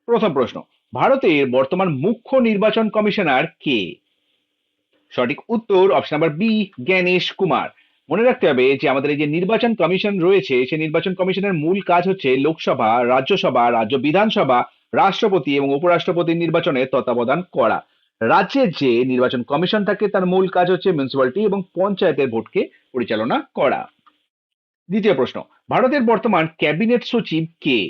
প্রথম প্রশ্ন, ভারতের বর্তমান মুখ্য নির্বাচন কমিশনার কে? সঠিক উত্তর option number B, Gyanesh Kumar. মনে রাখতে হবে যে আমাদের এই যে নির্বাচন কমিশন রয়েছে, সেই নির্বাচন কমিশনের মূল কাজ হচ্ছে লোকসভা, রাজ্যসভা, রাজ্য বিধানসভা, রাষ্ট্রপতি এবং উপরাষ্ট্রপতির নির্বাচনের তত্ত্বাবধান করা। রাজ্যের যে নির্বাচন কমিশন থাকে তার মূল কাজ হচ্ছে মিউনিসিপ্যালিটি এবং পঞ্চায়েতের ভোটকে পরিচালনা করা। দ্বিতীয় প্রশ্ন, ভারতের বর্তমান ক্যাবিনেট সচিব কে?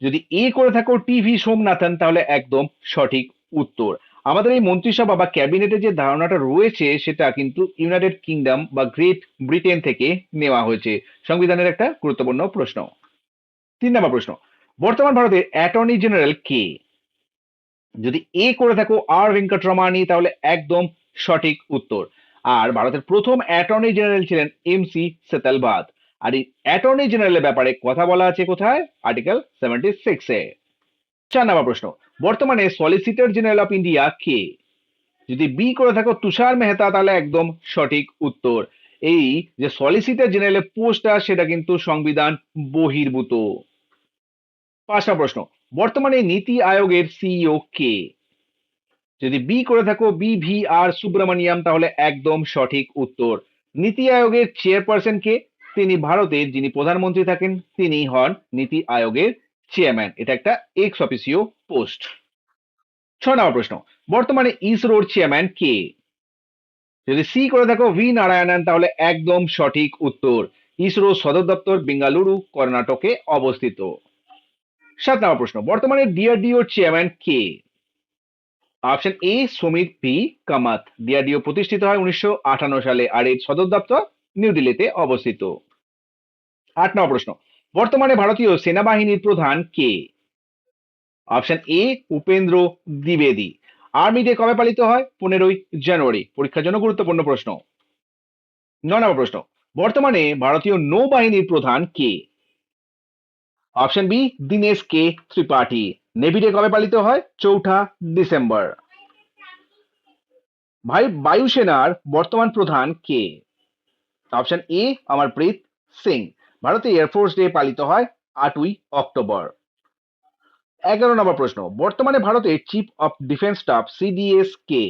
যদি এ করে থাকো টিভি সোমনাথন, তাহলে একদম সঠিক উত্তর। আমাদের এই মন্ত্রিসভা বা ক্যাবিনেটে যে ধারণাটা রয়েছে সেটা কিন্তু ইউনাইটেড কিংডম বা গ্রেট ব্রিটেন থেকে নেওয়া হয়েছে। সংবিধানের একটা গুরুত্বপূর্ণ প্রশ্ন। 3 নম্বর প্রশ্ন, বর্তমান ভারতের অ্যাটর্নি জেনারেল কে? যদি এ করে থাকো আর ভেঙ্কটরমানি, তাহলে একদম সঠিক উত্তর। আর ভারতের প্রথম অ্যাটর্নি জেনারেল ছিলেন এমসি সেতালবাদ। আর এই অ্যাটর্নি জেনারেলের ব্যাপারে কথা বলা আছে কোথায়? আর্টিকেল 76 এ। 4 নম্বর প্রশ্ন, বর্তমানে সলিসিটর জেনারেল অফ ইন্ডিয়া কে? যদি বি করে থাকো তুষার মেহতা, তাহলে একদম সঠিক উত্তর। এই যে সলিসিটর জেনারেলের পোস্টটা সেটা কিন্তু সংবিধান বহির্ভূত। 5 নম্বর প্রশ্ন, বর্তমানে নীতি আয়োগের সিইও কে? যদি বি করে থাকো বিভিআর সুব্রমণিয়াম, তাহলে একদম সঠিক উত্তর। নীতি আয়োগের চেয়ারপারসন কে? তিনি ভারতের যিনি প্রধানমন্ত্রী থাকেন তিনি হন নীতি আয়োগের চেয়ারম্যান। এটা একটা এক্স অফিসিও পোস্ট। 6 নম্বর প্রশ্ন, বর্তমানে ইসরোর চেয়ারম্যান কে? যদি সি করে থাকো ভি নারায়ণন, তাহলে একদম সঠিক উত্তর। ইসরো সদর দপ্তর বেঙ্গালুরু, কর্ণাটকে অবস্থিত। 7 নম্বর প্রশ্ন, বর্তমানে ডিআরডিও চেয়ারম্যান কে? অপশন এ সমীর পি কামাত। ডিআরডিও প্রতিষ্ঠিত হয় 1958 সালে, আর এর সদর দপ্তর নিউ দিল্লিতে অবস্থিত। 8 নম্বর প্রশ্ন, বর্তমানে ভারতীয় সেনাবাহিনীর প্রধান কে? অপশন এ উপেন্দ্র দ্বিবেদী। আর্মি ডে কবে পালিত হয়? 15ই জানুয়ারি। পরীক্ষার জন্য গুরুত্বপূর্ণ প্রশ্ন। 9 নম্বর প্রশ্ন, বর্তমানে ভারতীয় নৌবাহিনীর প্রধান কে? Option B Dinesh K Tripathi. Navy day কবে পালিত হয়? 4 ডিসেম্বর। বায়ুসেনার বর্তমান প্রধান কে? Option A Amarpreet Singh. ভারতীয় এয়ারফোর্স ডে পালিত হয় 8ই অক্টোবর। 11 নম্বর প্রশ্ন, বর্তমানে ভারতের chief of defence staff CDS কে?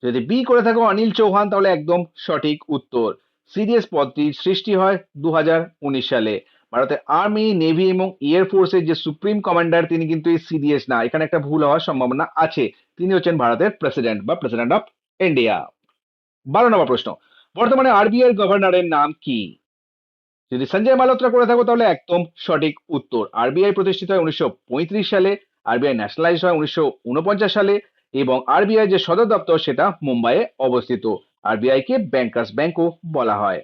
যদি বি করে থাকো অনিল চৌহান, তাহলে একদম সঠিক উত্তর। সিডিএস পদটির সৃষ্টি হয় 2019 সালে। ভারতের আর্মি, নেভি এবং এয়ার ফোর্সের যে সুপ্রিম কমান্ডার তিনি কিন্তু এই সিডিএস না, এখানে একটা ভুল হওয়ার সম্ভাবনা আছে। তিনি হচ্ছেন ভারতের প্রেসিডেন্ট বা প্রেসিডেন্ট অফ ইন্ডিয়া। 12 নম্বর প্রশ্ন, বর্তমানে আরবিআই গভর্নরের নাম কি? যদি সঞ্জয় মালহোত্রা করে থাকো, তাহলে একদম সঠিক উত্তর। আরবিআই প্রতিষ্ঠিত হয় 1935 সালে। আরবিআই ন্যাশনালাইজ হয় 1949 সালে এবং আরবিআই যে সদর দপ্তর সেটা মুম্বাইয়ে অবস্থিত। আরবিআই কে ব্যাংকার্স ব্যাংকও বলা হয়।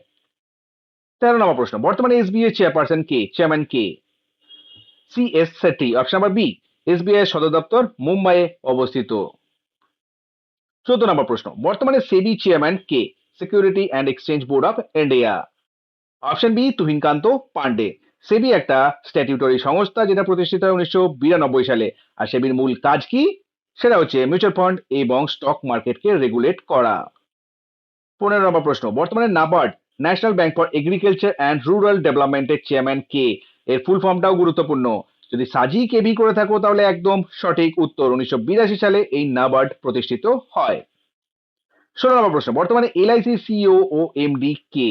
13 নম্বর প্রশ্ন, বর্তমানে এসবিআই চেয়ারপারসন কে, চেয়ারম্যান কে? C S Setty. Option number B, SBI সদর দপ্তর মুম্বাইয়ে অবস্থিত। 14 নম্বর প্রশ্ন, বর্তমানে সেবি চেয়ারম্যান কে? Security and exchange board of India. Option B Tuhin Kanta Pandey. SEBI একটা স্ট্যাটিউটরি সংস্থা যেটা প্রতিষ্ঠিত হয় 1992 সালে। আর সেবির মূল কাজ কি? সেটা হচ্ছে মিউচুয়াল ফান্ড এবং স্টক মার্কেটকে রেগুলেট করা। 15 নম্বর প্রশ্ন, বর্তমানে NABARD national bank for agriculture and rural ডেভেলপমেন্টের চেয়ারম্যান কে? এর ফুল ফর্মটাও গুরুত্বপূর্ণ। যদি সাজি কেবি করে থাকো, তাহলে একদম সঠিক উত্তর। 1982 সালে এই নাবার্ড প্রতিষ্ঠিত হয়। 16 নম্বর প্রশ্ন, বর্তমানে এলআইসি সিইও ও এমডি কে?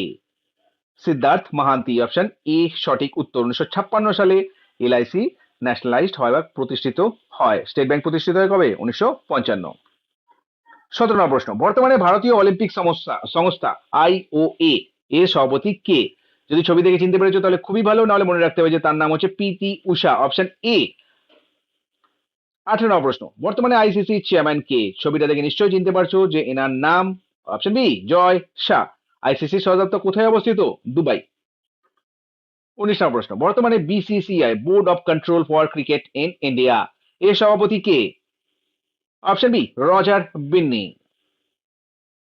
সিদ্ধার্থ মাহান্তি। অপশন এ সঠিক উত্তর। 1956 সালে এলআইসি ন্যাশনালাইজড হয় বা প্রতিষ্ঠিত হয়। স্টেট ব্যাংক প্রতিষ্ঠিত হয় কবে? 1955। 17 নম্বর প্রশ্ন, বর্তমানে ভারতীয় অলিম্পিক সংস্থা আইওএ এর সভাপতি কে? যদি ছবি দেখে চিনতে পেরেছো তাহলে খুবই ভালো, নাহলে মনে রাখতে হবে যে তার নাম হচ্ছে পিটি উষা। Option A. 18 নম্বর প্রশ্ন, বর্তমানে আইসিসি চেয়ারম্যান কে? ছবিটা দেখে নিশ্চয়ই চিনতে পারছো যে এনার নাম option B Jay Shah. ICC সদর দপ্তর কোথায় অবস্থিত? দুবাই। 19 নম্বর প্রশ্ন, বর্তমানে BCCI board of control for cricket in India এর সভাপতি কে? Option B Roger Binny.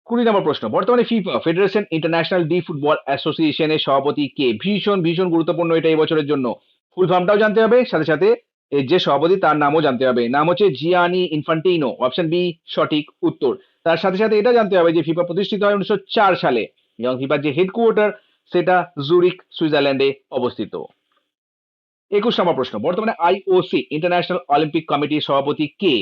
20 নম্বর প্রশ্ন, বর্তমানে FIFA federation international de football association এর সভাপতি কে? ভীষণ ভীষণ গুরুত্বপূর্ণ এটা এই বছরের জন্য। ফুল ফর্মটাও জানতে হবে, সাথে সাথে এর যে সভাপতি তার নামও জানতে হবে। নাম হচ্ছে জিয়ানি ইনফান্টিনো। অপশন বি সঠিক উত্তর। তার সাথে সাথে এটা জানতে হবে যে ফিফা প্রতিষ্ঠিত হয় 1904 সালে এবং ফিফার যে হেডকোয়ার্টার সেটা জুরিক সুইজারল্যান্ডে অবস্থিত। 21 নম্বর প্রশ্ন, বর্তমানে আইওসি ইন্টারন্যাশনাল অলিম্পিক কমিটির সভাপতি কে?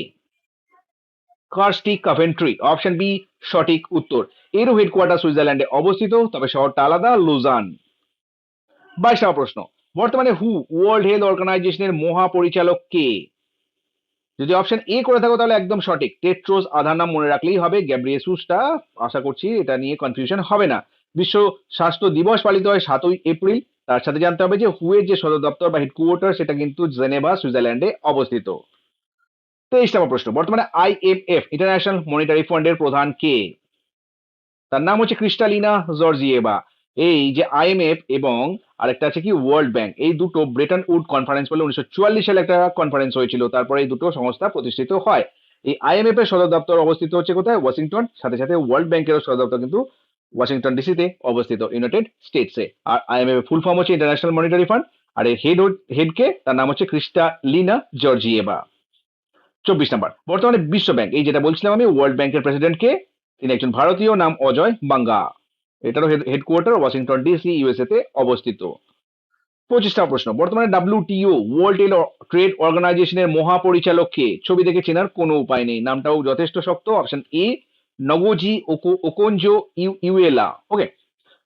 কার্স্টি কভেন্ট্রি, অপশন বি সঠিক উত্তর। এরও হেডকোয়ার্টার সুইজারল্যান্ডে অবস্থিত, তবে শহরটা আলাদা, লুজান। 22 নম্বর প্রশ্ন, বর্তমানে হু ওয়ার্ল্ড হেলথ অর্গানাইজেশনের মহাপরিচালক কে? যদি অপশন এ করে থাকো তাহলে একদম সঠিক, টেট্রোস আধার নাম মনে রাখলেই হবে, গ্যাব্রিয়েসুসটা আশা করছি এটা নিয়ে কনফিউশন হবে না। বিশ্ব স্বাস্থ্য দিবস পালিত হয় 7ই এপ্রিল। তার সাথে জানতে হবে যে হু এর যে সদর দপ্তর বা হেডকোয়ার্টার সেটা কিন্তু জেনেভা সুইজারল্যান্ডে অবস্থিত। 23 নম্বর প্রশ্ন, বর্তমানে আইএমএফ ইন্টারন্যাশনাল মনিটারি ফান্ডের প্রধান কে? তার নাম হচ্ছে ক্রিস্টালিনা জর্জিয়েভা। এই যে আইএমএফ এবং আরেকটা আছে কি ওয়ার্ল্ড ব্যাংক, এই দুটো ব্রেটন উড কনফারেন্স বলে 1944 সালে একটা কনফারেন্স হয়েছিল, তারপরে এই দুটো সংস্থা প্রতিষ্ঠিত হয়। এই আইএমএফ এর সদর দপ্তর অবস্থিত হচ্ছে কোথায়? ওয়াশিংটন। সাথে সাথে ওয়ার্ল্ড ব্যাংকেরও সদর দপ্তর কিন্তু ওয়াশিংটন ডিসিতে অবস্থিত, ইউনাইটেড স্টেটসে। আর আইএমএফ এর ফুল ফর্ম হচ্ছে ইন্টারন্যাশনাল মনিটারি ফান্ড। আর এর হেডকে, তার নাম হচ্ছে ক্রিস্টালিনা জর্জিয়েভা। 24 নাম্বার, বর্তমানে বিশ্ব ব্যাংক, এই যেটা বলছিলাম আমি, ওয়ার্ল্ড ব্যাংকের প্রেসিডেন্ট কে? তিনি একজন ভারতীয়, নাম অজয় বাঙ্গা। এটারও হেডকোয়ার্টার ওয়াশিংটন ডিসি, ইউএসএ তে অবস্থিত। 25 নম্বর প্রশ্ন, বর্তমানে ডাব্লিউটিও ওয়ার্ল্ড ট্রেড অর্গানাইজেশনের মহাপরিচালক কে? ছবি দেখে চেনার কোনো উপায় নেই, নামটাও যথেষ্ট শক্ত। Option A Ngozi Okonjo Iweala. Okay,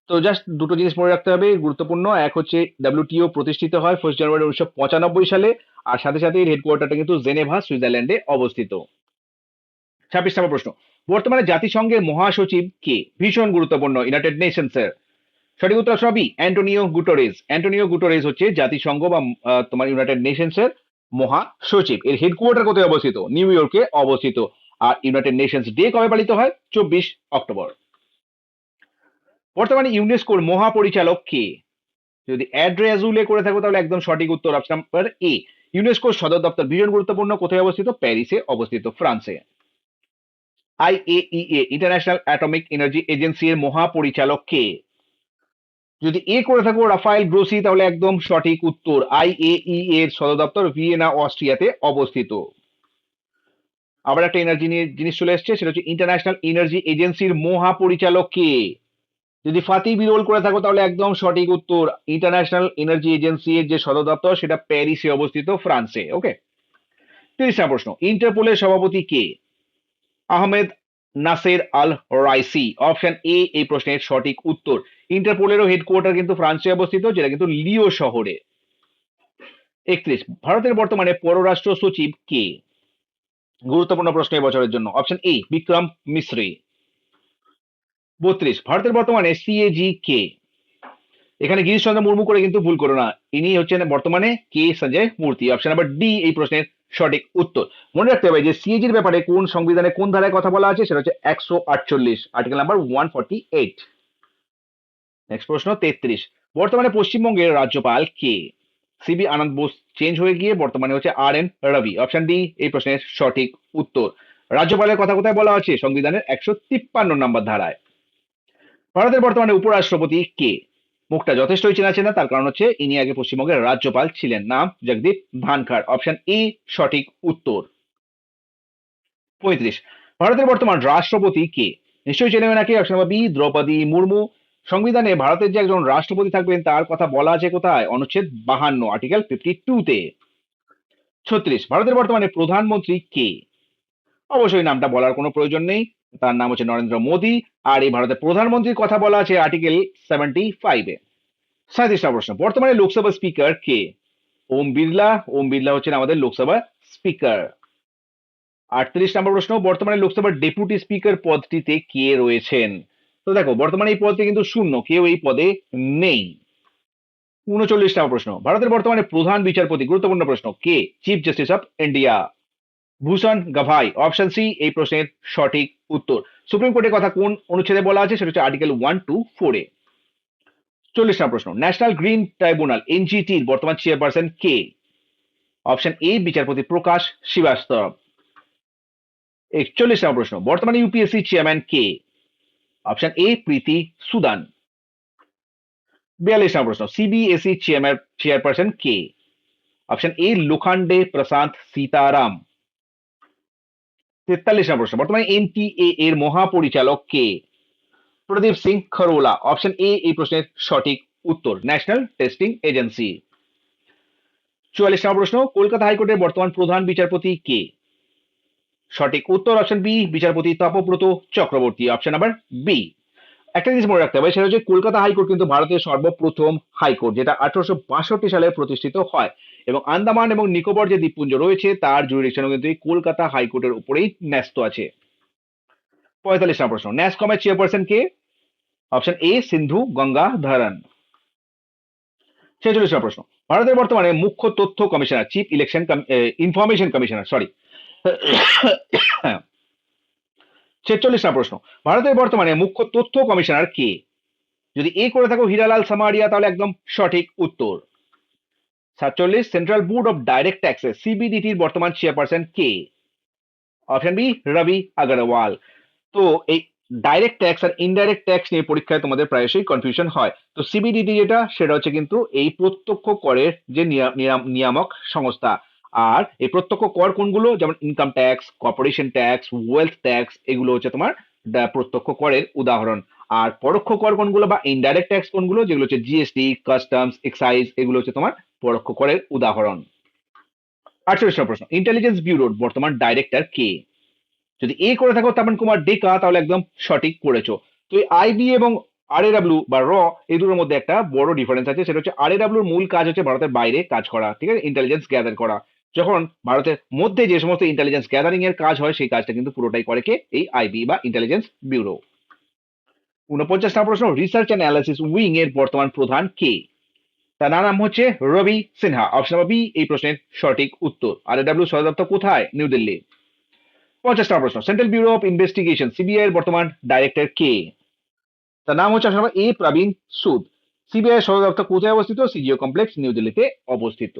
তো জাস্ট দুটো জিনিস মনে রাখতে হবে গুরুত্বপূর্ণ। এক হচ্ছে ডাব্লিউটিও প্রতিষ্ঠিত হয় 1 জানুয়ারি 1995 সালে, আর সাথে সাথে এর হেডকোয়ার্টারটা কিন্তু জেনেভা সুইজারল্যান্ডে অবস্থিত। 26 নম্বর প্রশ্ন, বর্তমানে জাতিসংঘের মহাসচিব কে? ভীষণ গুরুত্বপূর্ণ, ইউনাইটেড নেশনস এর। সঠিক উত্তর সবই অ্যান্টোনিও গুটারেস। অ্যান্টোনিও গুটারেস হচ্ছে জাতিসংঘ বা তোমার ইউনাইটেড নেশনস এর মহাসচিব। এর হেডকোয়ার্টার কোথায় অবস্থিত? নিউ ইয়র্কে অবস্থিত। আর ইউনাইটেড নেশনস ডে কবে পালিত হয়? 24 অক্টোবর। বর্তমানে ইউনেস্কোর মহাপরিচালক কে? যদি অ্যাড্রেজুলে করে থাকো তাহলে একদম সঠিক উত্তর, অপশন নাম্বার এ। ইউনেস্কোর সদর দপ্তর ভীষণ গুরুত্বপূর্ণ, কোথায় অবস্থিত? প্যারিসে অবস্থিত, ফ্রান্সে। IAEA international atomic energy agency এর মহাপরিচালক কে? যদি এ করে থাকো রাফায়েল গ্রোসি তাহলে একদম সঠিক উত্তর। আইএইএ এর সদর দপ্তর ভিয়েনা, অস্ট্রিয়াতে অবস্থিত। আবার একটা এনার্জি নিয়ে জিনিস চলে এসছে, সেটা হচ্ছে ইন্টারন্যাশনাল এনার্জি এজেন্সির মহাপরিচালক কে? যদি ফাতি বিরোল করে থাকো তাহলে একদম সঠিক উত্তর। ইন্টারন্যাশনাল এনার্জি এজেন্সি এর যে সদর দপ্তর সেটা প্যারিসে অবস্থিত, ফ্রান্সে। ওকে, 30 নম্বর প্রশ্ন, ইন্টারপোলের সভাপতি কে? আহমেদ নাসের আল রাইসি। অপশন এ এই প্রশ্নের সঠিক উত্তর। ইন্টারপোলেরও হেডকোয়ার্টার কিন্তু ফ্রান্সে অবস্থিত, যেটা কিন্তু লিও শহরে। 31, ভারতের বর্তমানে পররাষ্ট্র সচিব কে? গুরুত্বপূর্ণ প্রশ্ন এবছরের জন্য। Option A Vikram Misri. 32, ভারতের বর্তমানে সিএজি কে? এখানে গিরিশ চন্দ্র মুর্মু করে কিন্তু ভুল করো না, ইনি হচ্ছেন বর্তমানে কে সঞ্জয় মূর্তি। অপশন নাম্বার ডি এই প্রশ্নের সঠিক উত্তর। মনে রাখতে হবে যে সিএজির ব্যাপারে কোন সংবিধানে কোন ধারায় কথা বলা আছে, সেটা হচ্ছে 148, আর্টিকেল নাম্বার 148। নেক্সট প্রশ্ন 33, বর্তমানে পশ্চিমবঙ্গের রাজ্যপাল কে? সিবি আনন্দ বোস চেঞ্জ হয়ে গিয়ে বর্তমানে হচ্ছে আর এন রবি। অপশন ডি এই প্রশ্নের সঠিক উত্তর। রাজ্যপালের কথা কোথায় বলা আছে? সংবিধানের 153 নম্বর ধারায়। ভারতের বর্তমানে উপরাষ্ট্রপতি কে? মুখটা যথেষ্টই চেনা চেনা, তার কারণ হচ্ছে ইনি আগে পশ্চিমবঙ্গের রাজ্যপাল ছিলেন, নাম জগদীপ ধানখড়। অপশন ই সঠিক উত্তর। 35, ভারতের বর্তমান রাষ্ট্রপতি কে? নিশ্চয়ই চেনে নাকি? Option number B Droupadi Murmu. সংবিধানে ভারতের যে একজন রাষ্ট্রপতি থাকবেন তার কথা বলা আছে কোথায়? অনুচ্ছেদ 52, আর্টিকেল 52 তে। 36, ভারতের বর্তমানে প্রধানমন্ত্রী কে? অবশ্যই নামটা বলার কোনো প্রয়োজন নেই, তার নাম হচ্ছে নরেন্দ্র মোদী। আর এই ভারতের প্রধানমন্ত্রীর কথা বলা আছে আর্টিকেল 75 এ। 37 প্রশ্ন, বর্তমানে লোকসভা স্পিকার কে? ওম বিড়লা। ওম বিড়লা হচ্ছেন আমাদের লোকসভা স্পিকার। 38 নম্বর প্রশ্ন, বর্তমানে লোকসভার ডেপুটি স্পিকার পদটিতে কে রয়েছেন? তো দেখো বর্তমানে এই পদটি কিন্তু শূন্য, কেউ এই পদে নেই। 39 নম্বর প্রশ্ন, ভারতের বর্তমানে প্রধান বিচারপতি, গুরুত্বপূর্ণ প্রশ্ন, কে? Chief justice of India Bhushan Gavai. Option C এই প্রশ্নের সঠিক উত্তর। সুপ্রিম কোর্টের কথা কোন অনুচ্ছেদে বলা আছে? সেটা হচ্ছে আর্টিকেল 124 এ। 40 নম্বর প্রশ্ন, ন্যাশনাল গ্রিন ট্রাইব্যুনাল এনজিটির বর্তমান চেয়ারপারসন কে? অপশন এ বিচারপতি প্রকাশ শ্রীবাস্তব। 41 নম্বর প্রশ্ন, বর্তমানে ইউপিএসসি চেয়ারম্যান কে? Option A Preeti Sudan. 42 নম্বর প্রশ্ন, সিবিএসই চেয়ারপারসন কে? Option A Lokhande Prashant Sitaram. 43 নম্বর প্রশ্ন, বর্তমানে এনটিএ এর মহাপরিচালক কে? প্রদীপ সিং খরোলা। অপশন এ এই প্রশ্নের সঠিক উত্তর, ন্যাশনাল টেস্টিং এজেন্সি। 44 নম্বর প্রশ্ন, কলকাতা হাইকোর্টের বর্তমান প্রধান বিচারপতি কে? সঠিক উত্তর অপশন বি, বিচারপতি Tapabrata Chakraborty. Option number B. একটা জিনিস মনে রাখতে হবে, সেটা হচ্ছে কলকাতা হাইকোর্ট কিন্তু ভারতের সর্বপ্রথম হাইকোর্ট, যেটা 1862 সালে প্রতিষ্ঠিত হয়, এবং আন্দামান এবং নিকোবর যে দ্বীপপুঞ্জ রয়েছে তার জুরিডিকশনও কিন্তু এই কলকাতা হাইকোর্টের উপরেই ন্যস্ত আছে। 45 নম্বর প্রশ্ন, ন্যাসকমের চেয়ারপারসন কে? অপশন এ সিন্ধু গঙ্গা ধরন। 46 নম্বর প্রশ্ন, ভারতের বর্তমানে মুখ্য তথ্য commissioner, chief election information commissioner, sorry. 46 নম্বর প্রশ্ন, ভারতের বর্তমানে মুখ্য তথ্য কমিশনার কে? যদি এ করে থাকো হীরালাল সামারিয়া, তাহলে একদম সঠিক উত্তর। 47, central board of direct taxes সিবিডিটির বর্তমান চেয়ারপারসন কে? Option B Ravi Agarwal. তো এই ডাইরেক্ট ট্যাক্স আর ইনডাইরেক্ট ট্যাক্স নিয়ে পরীক্ষায় তোমাদের প্রায়শই কনফিউশন হয়। তো সিবিডিটি যেটা, সেটা হচ্ছে কিন্তু এই প্রত্যক্ষ করের যে নিয়ামক সংস্থা। আর এই প্রত্যক্ষ কর কোনগুলো, যেমন income tax, corporation tax, wealth tax, এগুলো হচ্ছে তোমার প্রত্যক্ষ করের উদাহরণ। আর পরোক্ষ কর কোনগুলো বা ইনডাইরেক্ট ট্যাক্স কোনগুলো, যেগুলো হচ্ছে জিএসটি, কাস্টমস, এক্সাইজ, এগুলো হচ্ছে তোমার পরোক্ষ করের উদাহরণ। 48 নম্বর প্রশ্ন, ইন্টেলিজেন্স ব্যুরোর বর্তমান ডাইরেক্টর কে? যদি এ করে থাকো তাপন কুমার ডেকা, তাহলে একদম সঠিক করেছো। তো এই আইবি এবং আরএডব্লিউ বা এই দুটোর মধ্যে একটা বড় ডিফারেন্স আছে, সেটা হচ্ছে আরএডব্লিউর মূল কাজ হচ্ছে ভারতের বাইরে কাজ করা, ঠিক আছে, ইন্টেলিজেন্স গ্যাদার করা। যখন ভারতের মধ্যে যে সমস্ত ইন্টেলিজেন্স গ্যাদারিং এর কাজ হয়, সেই কাজটা কিন্তু পুরোটাই করে কে? এই আইবি বা ইন্টেলিজেন্স ব্যুরো। 49 নম্বর প্রশ্ন, রিসার্চ অ্যান্ড অ্যানালিসিস উইং এর বর্তমান প্রধান কে? তার নাম হচ্ছে রবি সিনহা। অপশন নম্বর বি এই প্রশ্নের সঠিক উত্তর। আরএডব্লিউ সদর দপ্তর কোথায়? নিউ দিল্লি। 50 নম্বর প্রশ্ন, central bureau of investigation CBI এর বর্তমান ডাইরেক্টর কে? তার নাম হচ্ছে আসলে এ প্রবীণ সুদ। সিবিআই সদর দপ্তর কোথায় অবস্থিত? সিজিও কমপ্লেক্স, নিউ দিল্লিতে অবস্থিত।